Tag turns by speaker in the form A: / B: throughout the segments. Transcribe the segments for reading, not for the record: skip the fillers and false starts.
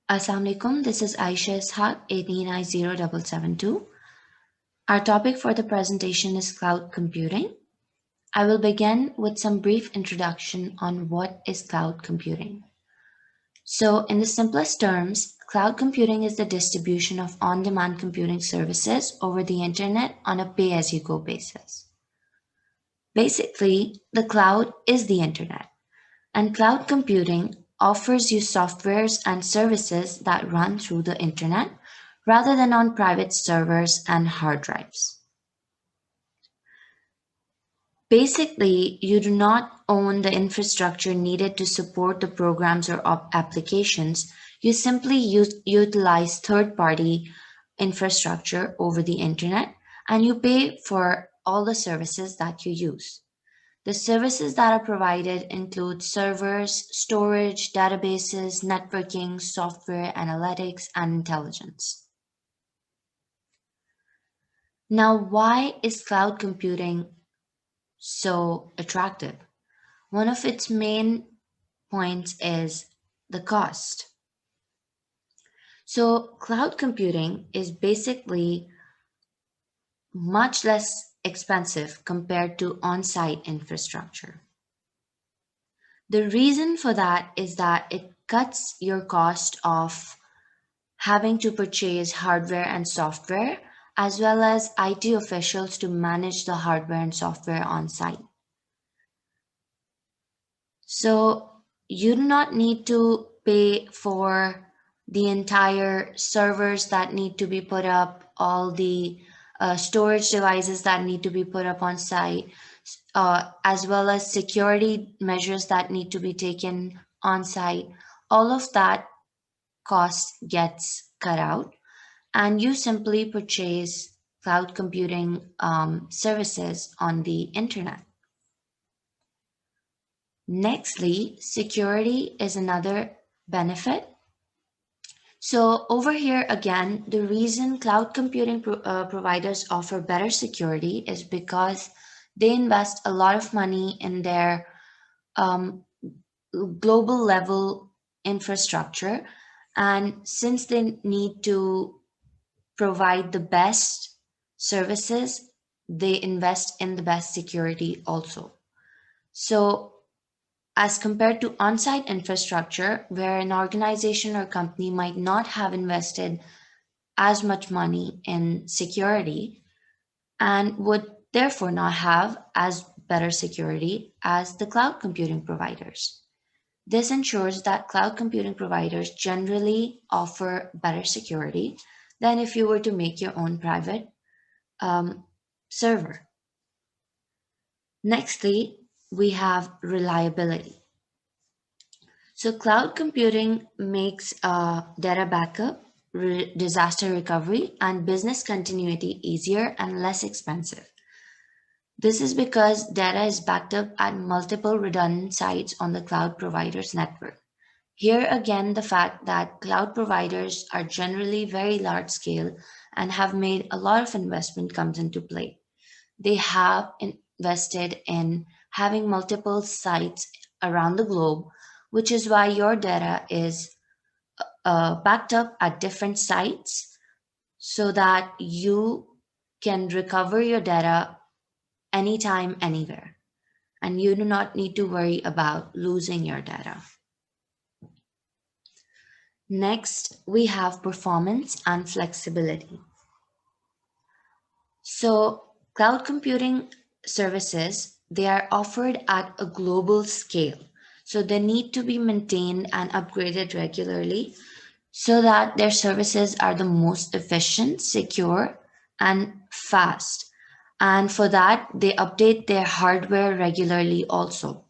A: Assalamu alaikum, this is Ayesha 8907772. Our topic for the presentation is cloud computing. I will begin with some brief introduction on what is cloud computing. So, in the simplest terms, cloud computing is the distribution of on demand computing services over the internet on a pay as you go basis. Basically, the cloud is the internet. And cloud computing offers you softwares and services that run through the internet rather than on private servers and hard drives. Basically, you do not own the infrastructure needed to support the programs or applications. You simply utilize third party infrastructure over the internet and you pay for all the services that you use. The services that are provided include servers, storage, databases, networking, software, analytics, and intelligence. Now, why is cloud computing so attractive? One of its main points is the cost. So, cloud computing is basically much less expensive compared to on site infrastructure. The reason for that is that it cuts your cost of having to purchase hardware and software, as well as IT officials to manage the hardware and software on site. So you do not need to pay for the entire servers that need to be put up, all the storage devices that need to be put up on site, as well as security measures that need to be taken on site. All of that cost gets cut out, and you simply purchase cloud computing services on the internet. Nextly, security is another benefit. So, over here again, the reason cloud computing providers offer better security is because they invest a lot of money in their um, global level infrastructure. And since they need to provide the best services, they invest in the best security also. So, as compared to on site infrastructure, where an organization or company might not have invested as much money in security and would therefore not have as better security as the cloud computing providers. This ensures that cloud computing providers generally offer better security than if you were to make your own private um, server. Nextly, we have reliability. So, cloud computing makes data backup, disaster recovery, and business continuity easier and less expensive. This is because data is backed up at multiple redundant sites on the cloud provider's network. Here again, the fact that cloud providers are generally very large scale and have made a lot of investment comes into play. They have invested in having multiple sites around the globe, which is why your data is backed up at different sites so that you can recover your data anytime, anywhere. And you do not need to worry about losing your data. Next, we have performance and flexibility. So, cloud computing services, they are offered at a global scale. So, they need to be maintained and upgraded regularly so that their services are the most efficient, secure, and fast. And for that, they update their hardware regularly also,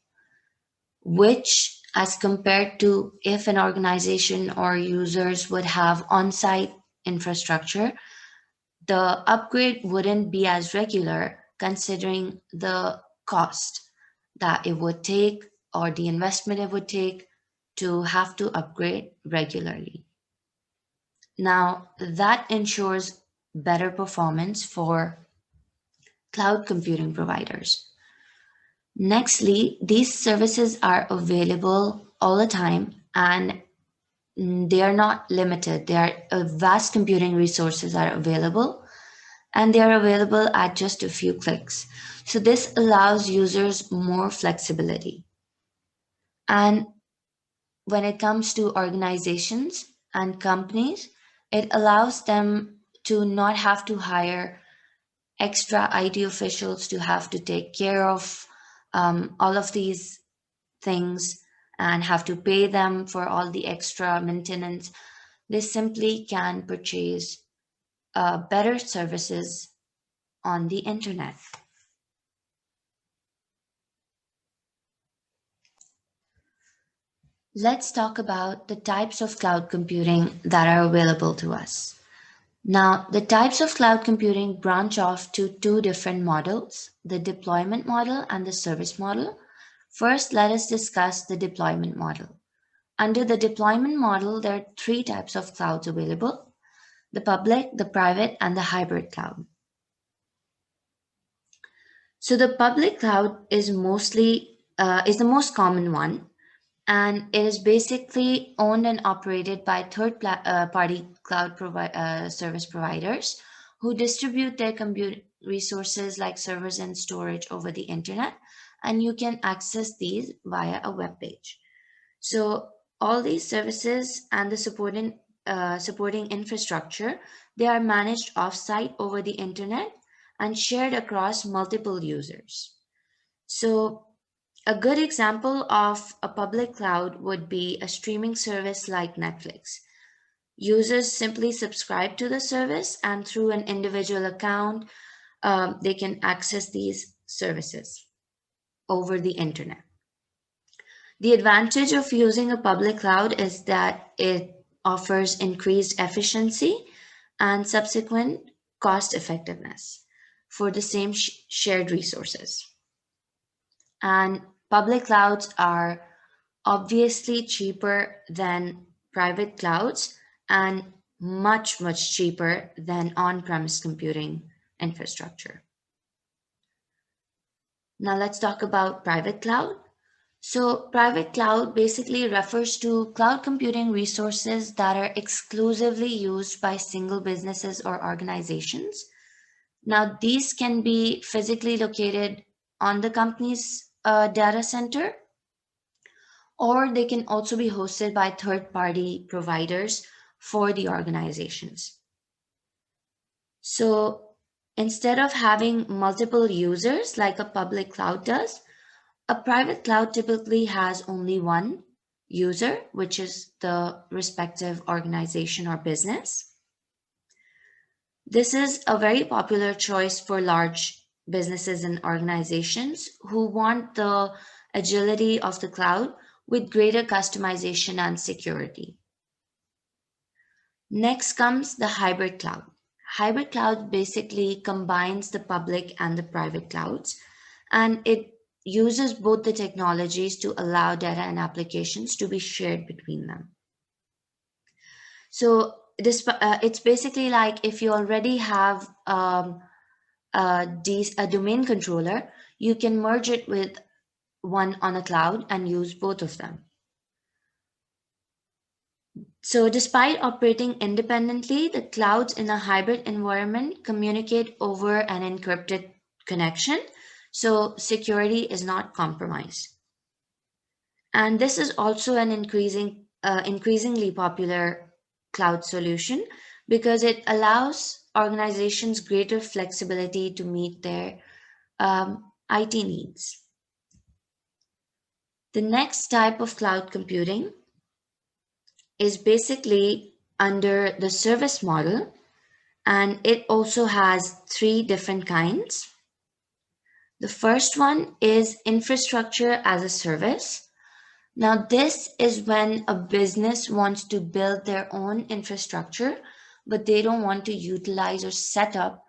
A: which, as compared to if an organization or users would have on site infrastructure, the upgrade wouldn't be as regular considering the cost that it would take or the investment it would take to have to upgrade regularly. Now, that ensures better performance for cloud computing providers. Nextly, these services are available all the time and they are not limited. There are vast computing resources are available, and they are available at just a few clicks. So this allows users more flexibility. And when it comes to organizations and companies, it allows them to not have to hire extra IT officials to have to take care of all of these things and have to pay them for all the extra maintenance. They simply can purchase better services on the internet. Let's talk about the types of cloud computing that are available to us. Now, the types of cloud computing branch off to two different models, the deployment model and the service model. First, let us discuss the deployment model. Under the deployment model, there are three types of clouds available: the public, the private, and the hybrid cloud. So the public cloud is the most common one, and it is basically owned and operated by party cloud service providers who distribute their compute resources like servers and storage over the internet, and you can access these via a web page. So all these services and the supporting infrastructure, they are managed offsite over the internet and shared across multiple users. So a good example of a public cloud would be a streaming service like Netflix. Users simply subscribe to the service, and through an individual account, they can access these services over the internet. The advantage of using a public cloud is that it offers increased efficiency and subsequent cost effectiveness for the same shared resources. And public clouds are obviously cheaper than private clouds and much, much cheaper than on premise computing infrastructure. Now, let's talk about private cloud. So, private cloud basically refers to cloud computing resources that are exclusively used by single businesses or organizations. Now, these can be physically located on the company's data center, or they can also be hosted by third party providers for the organizations. So, instead of having multiple users like a public cloud does, a private cloud typically has only one user, which is the respective organization or business. This is a very popular choice for large businesses and organizations who want the agility of the cloud with greater customization and security. Next comes the hybrid cloud. Hybrid cloud basically combines the public and the private clouds, and it uses both the technologies to allow data and applications to be shared between them. So it's basically like if you already have a domain controller, you can merge it with one on a cloud and use both of them. So, despite operating independently, the clouds in a hybrid environment communicate over an encrypted connection, so security is not compromised. And this is also an increasingly popular cloud solution because it allows organizations greater flexibility to meet their IT needs. The next type of cloud computing is basically under the service model, and it also has three different kinds. The first one is infrastructure as a service. Now, this is when a business wants to build their own infrastructure, but they don't want to utilize or set up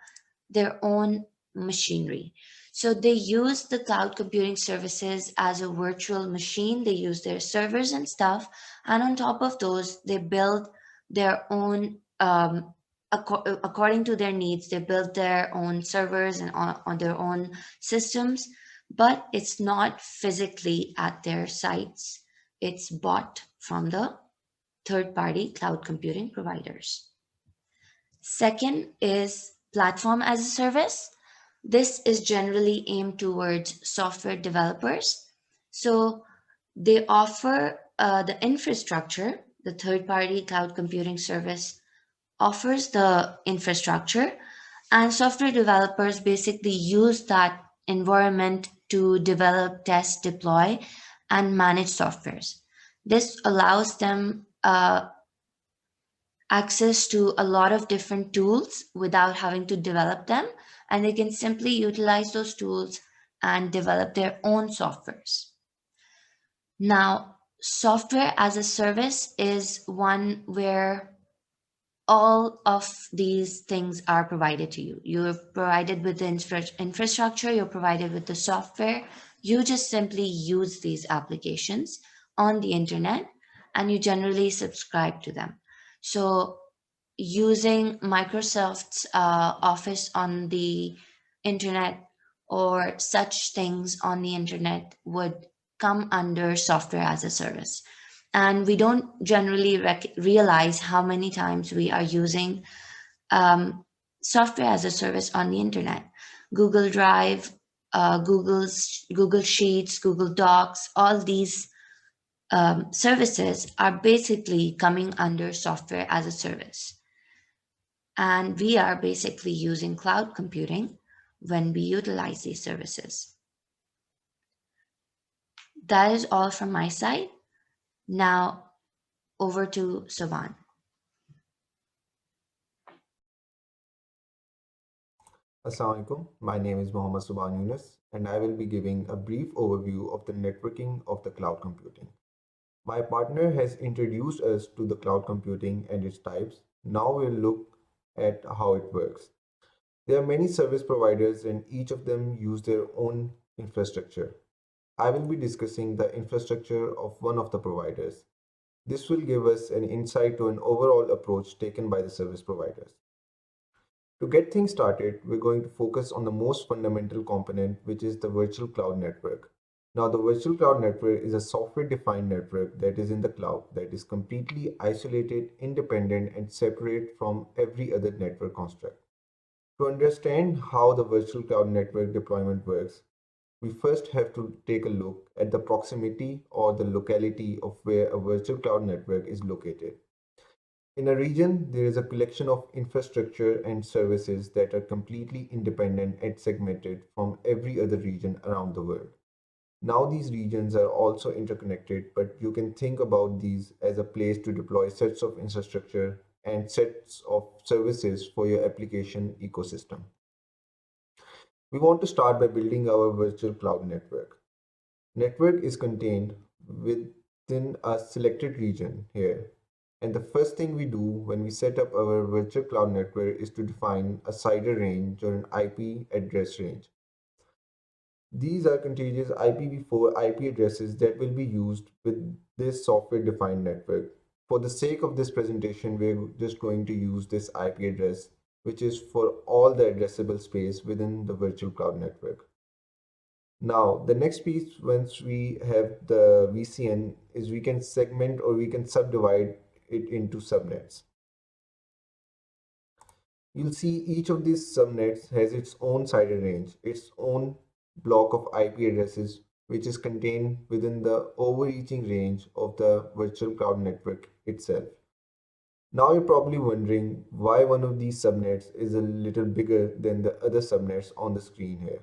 A: their own machinery. So they use the cloud computing services as a virtual machine. They use their servers and stuff. And on top of those, they build their own, according to their needs, they build their own servers and on their own systems. But it's not physically at their sites, it's bought from the third party cloud computing providers. Second is platform as a service. This is generally aimed towards software developers. So they offer the infrastructure, the third party cloud computing service offers the infrastructure, and software developers basically use that environment to develop, test, deploy, and manage softwares. This allows them access to a lot of different tools without having to develop them, and they can simply utilize those tools and develop their own softwares. Now, software as a service is one where all of these things are provided to you. You're provided with the infrastructure, you're provided with the software. You just simply use these applications on the internet and you generally subscribe to them. So, using Microsoft's Office on the internet or such things on the internet would come under software as a service. And we don't generally realize how many times we are using software as a service on the internet. Google Drive, Google Sheets, Google Docs, all these services are basically coming under software as a service. And we are basically using cloud computing when we utilize these services. That is all from my side. Now over to Soban.
B: Assalamu alaikum. My name is Mohammad Soban Yunus, and I will be giving a brief overview of the networking of the cloud computing. My partner has introduced us to the cloud computing and its types. Now we'll look at how it works. There are many service providers, and each of them use their own infrastructure. I will be discussing the infrastructure of one of the providers. This will give us an insight to an overall approach taken by the service providers. To get things started, we're going to focus on the most fundamental component, which is the virtual cloud network. Now, the virtual cloud network is a software-defined network that is in the cloud, that is completely isolated, independent, and separate from every other network construct. To understand how the virtual cloud network deployment works, we first have to take a look at the proximity or the locality of where a virtual cloud network is located. In a region, there is a collection of infrastructure and services that are completely independent and segmented from every other region around the world. Now, these regions are also interconnected, but you can think about these as a place to deploy sets of infrastructure and sets of services for your application ecosystem. We want to start by building our virtual cloud network. Network is contained within a selected region here. And the first thing we do when we set up our virtual cloud network is to define a CIDR range or an IP address range. These are contiguous IPv4 IP addresses that will be used with this software defined network. For the sake of this presentation, we're just going to use this IP address, which is for all the addressable space within the virtual cloud network. Now, the next piece, once we have the VCN, is we can segment or we can subdivide it into subnets. You'll see each of these subnets has its own CIDR range, its own block of IP addresses, which is contained within the overreaching range of the virtual cloud network itself. Now you're probably wondering why one of these subnets is a little bigger than the other subnets on the screen here.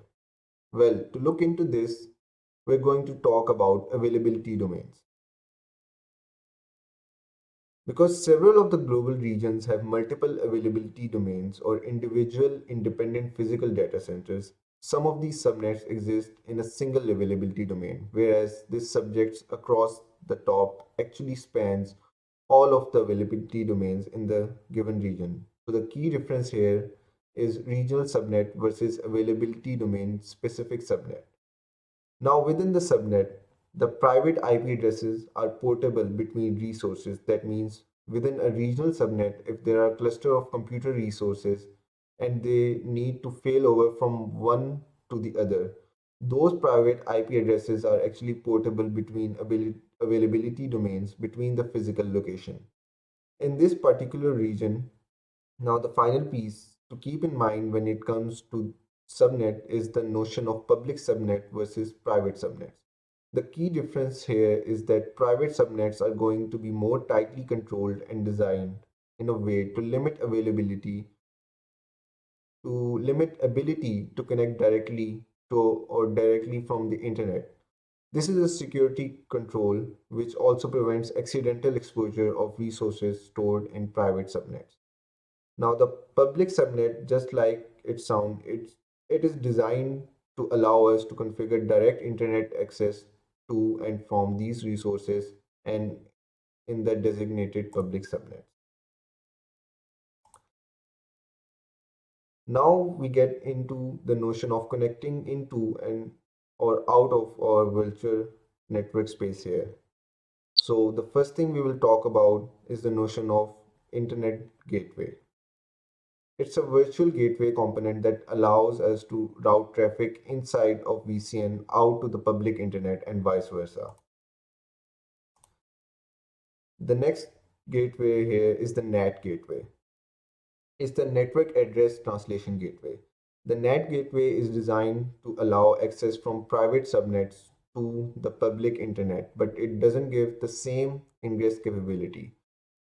B: Well, to look into this, we're going to talk about availability domains. Because several of the global regions have multiple availability domains or individual independent physical data centers, some of these subnets exist in a single availability domain, whereas this subjects across the top actually spans all of the availability domains in the given region. So the key difference here is regional subnet versus availability domain specific subnet. Now, within the subnet, the private IP addresses are portable between resources. That means within a regional subnet, if there are a cluster of computer resources and they need to fail over from one to the other, Those private IP addresses are actually portable between availability domains between the physical location. In this particular region, now the final piece to keep in mind when it comes to subnet is the notion of public subnet versus private subnets. The key difference here is that private subnets are going to be more tightly controlled and designed in a way to limit ability to connect directly to or directly from the internet. This is a security control which also prevents accidental exposure of resources stored in private subnets. Now, the public subnet, just like it sounds, it is designed to allow us to configure direct internet access to and from these resources and in the designated public subnets. Now we get into the notion of connecting into and or out of our virtual network space here. So the first thing we will talk about is the notion of internet gateway. It's a virtual gateway component that allows us to route traffic inside of VCN out to the public internet and vice versa. The next gateway here is the NAT gateway. It's the network address translation gateway. The NAT gateway is designed to allow access from private subnets to the public internet, but it doesn't give the same ingress capability.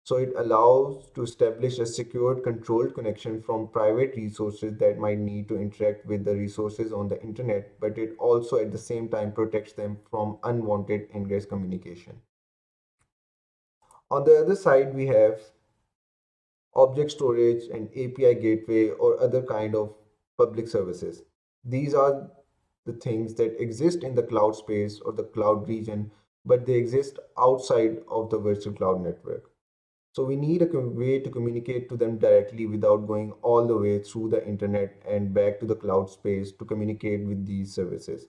B: So it allows to establish a secured, controlled connection from private resources that might need to interact with the resources on the internet, but it also at the same time protects them from unwanted ingress communication. On the other side, we have object storage and API gateway or other kind of public services. These are the things that exist in the cloud space or the cloud region, but they exist outside of the virtual cloud network. So we need a way to communicate to them directly without going all the way through the internet and back to the cloud space to communicate with these services.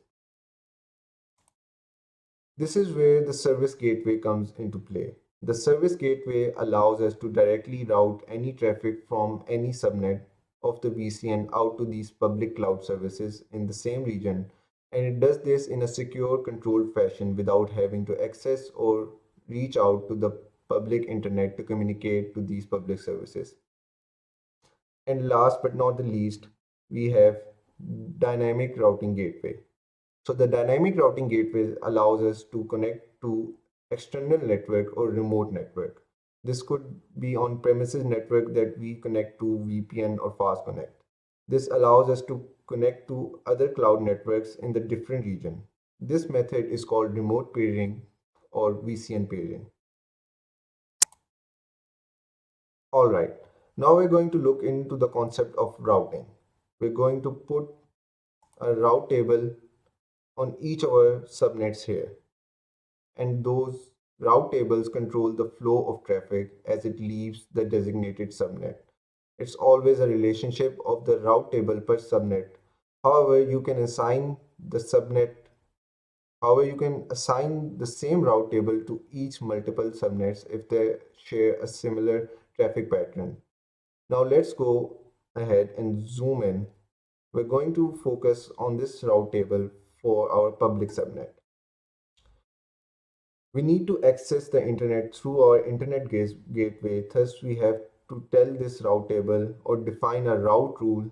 B: This is where the service gateway comes into play. The service gateway allows us to directly route any traffic from any subnet of the VCN out to these public cloud services in the same region, and it does this in a secure, controlled fashion without having to access or reach out to the public internet to communicate to these public services. And last but not the least, we have dynamic routing gateway. So the dynamic routing gateway allows us to connect to external network or remote network. This could be on premises network that we connect to VPN or fast connect. This allows us to connect to other cloud networks in the different region. This method is called remote peering or VCN peering. All right. Now we're going to look into the concept of routing. We're going to put a route table on each of our subnets here, and those route tables control the flow of traffic as it leaves the designated subnet. It's always a relationship of the route table per subnet. However, you can assign the subnet, however, you can assign the same route table to each multiple subnets if they share a similar traffic pattern. Now let's go ahead and zoom in. We're going to focus on this route table for our public subnet. We need to access the internet through our internet gateway. Thus, we have to tell this route table or define a route rule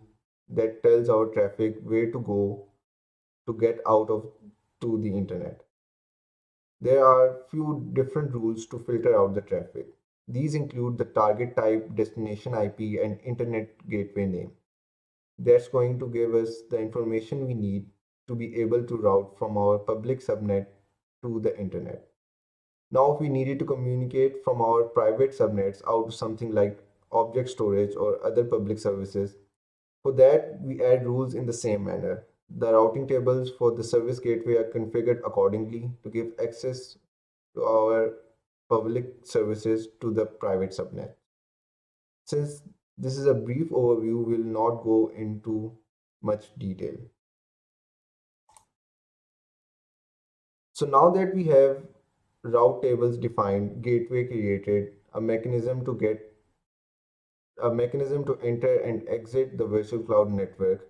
B: that tells our traffic where to go to get out of to the internet. There are few different rules to filter out the traffic. These include the target type, destination IP, and internet gateway name. That's going to give us the information we need to be able to route from our public subnet to the internet. Now, if we needed to communicate from our private subnets out to something like object storage or other public services, for that we add rules in the same manner. The routing tables for the service gateway are configured accordingly to give access to our public services to the private subnet. Since this is a brief overview, we'll not go into much detail. So now that we have route tables defined, gateway created, a mechanism to enter and exit the virtual cloud network,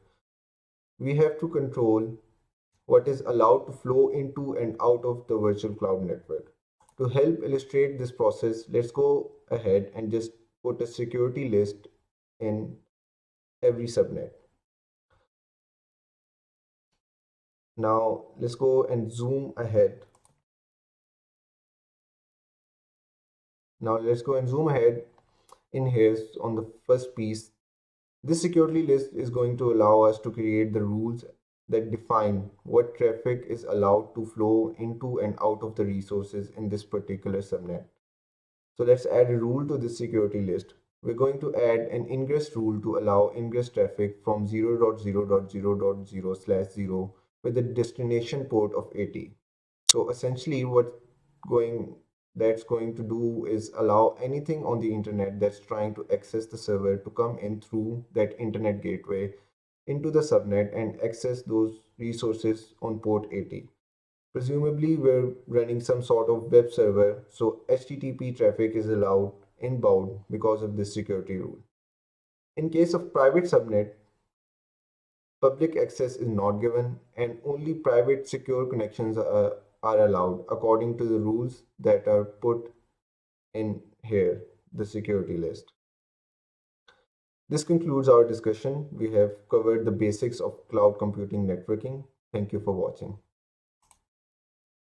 B: we have to control what is allowed to flow into and out of the virtual cloud network. To help illustrate this process, let's go ahead and just put a security list in every subnet. Now let's go and zoom ahead. Now let's go and zoom ahead in here on the first piece. This security list is going to allow us to create the rules that define what traffic is allowed to flow into and out of the resources in this particular subnet. So let's add a rule to this security list. We're going to add an ingress rule to allow ingress traffic from 0.0.0.0/0 with a destination port of 80. So essentially what going that's going to do is allow anything on the internet that's trying to access the server to come in through that internet gateway into the subnet and access those resources on port 80. Presumably, we're running some sort of web server, so HTTP traffic is allowed inbound because of this security rule. In case of private subnet, public access is not given and only private secure connections are allowed according to the rules that are put in here, the security list. This concludes our discussion. We have covered the basics of cloud computing networking. Thank you for watching.